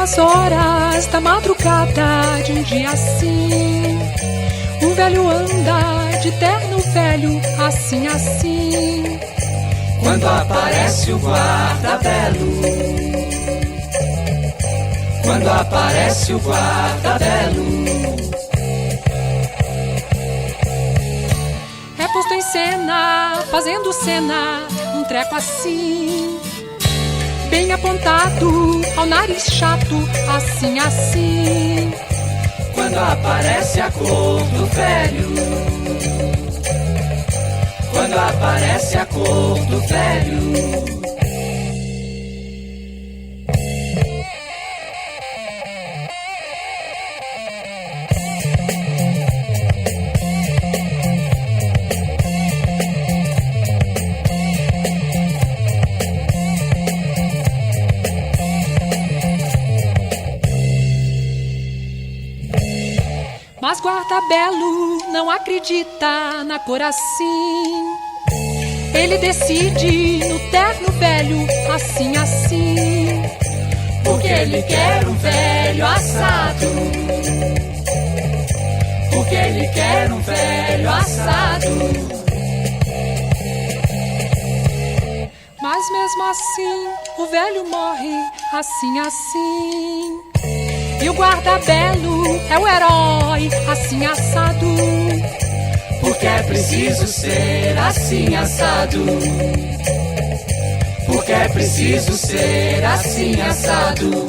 As horas da madrugada de um dia assim, o velho anda de terno velho, assim, assim. Quando aparece o guarda-belo, quando aparece o guarda-belo, é posto em cena, fazendo cena, um treco assim, bem apontado ao nariz chato, assim, assim. Quando aparece a cor do velho, quando aparece a cor do velho, mas guarda-belo não acredita na cor assim. Ele decide no terno velho, assim, assim. Porque ele quer um velho assado, porque ele quer um velho assado. Mas mesmo assim o velho morre, assim, assim. E o guarda-belo é o herói, assim, assado. Porque é preciso ser assim assado, porque é preciso ser assim assado.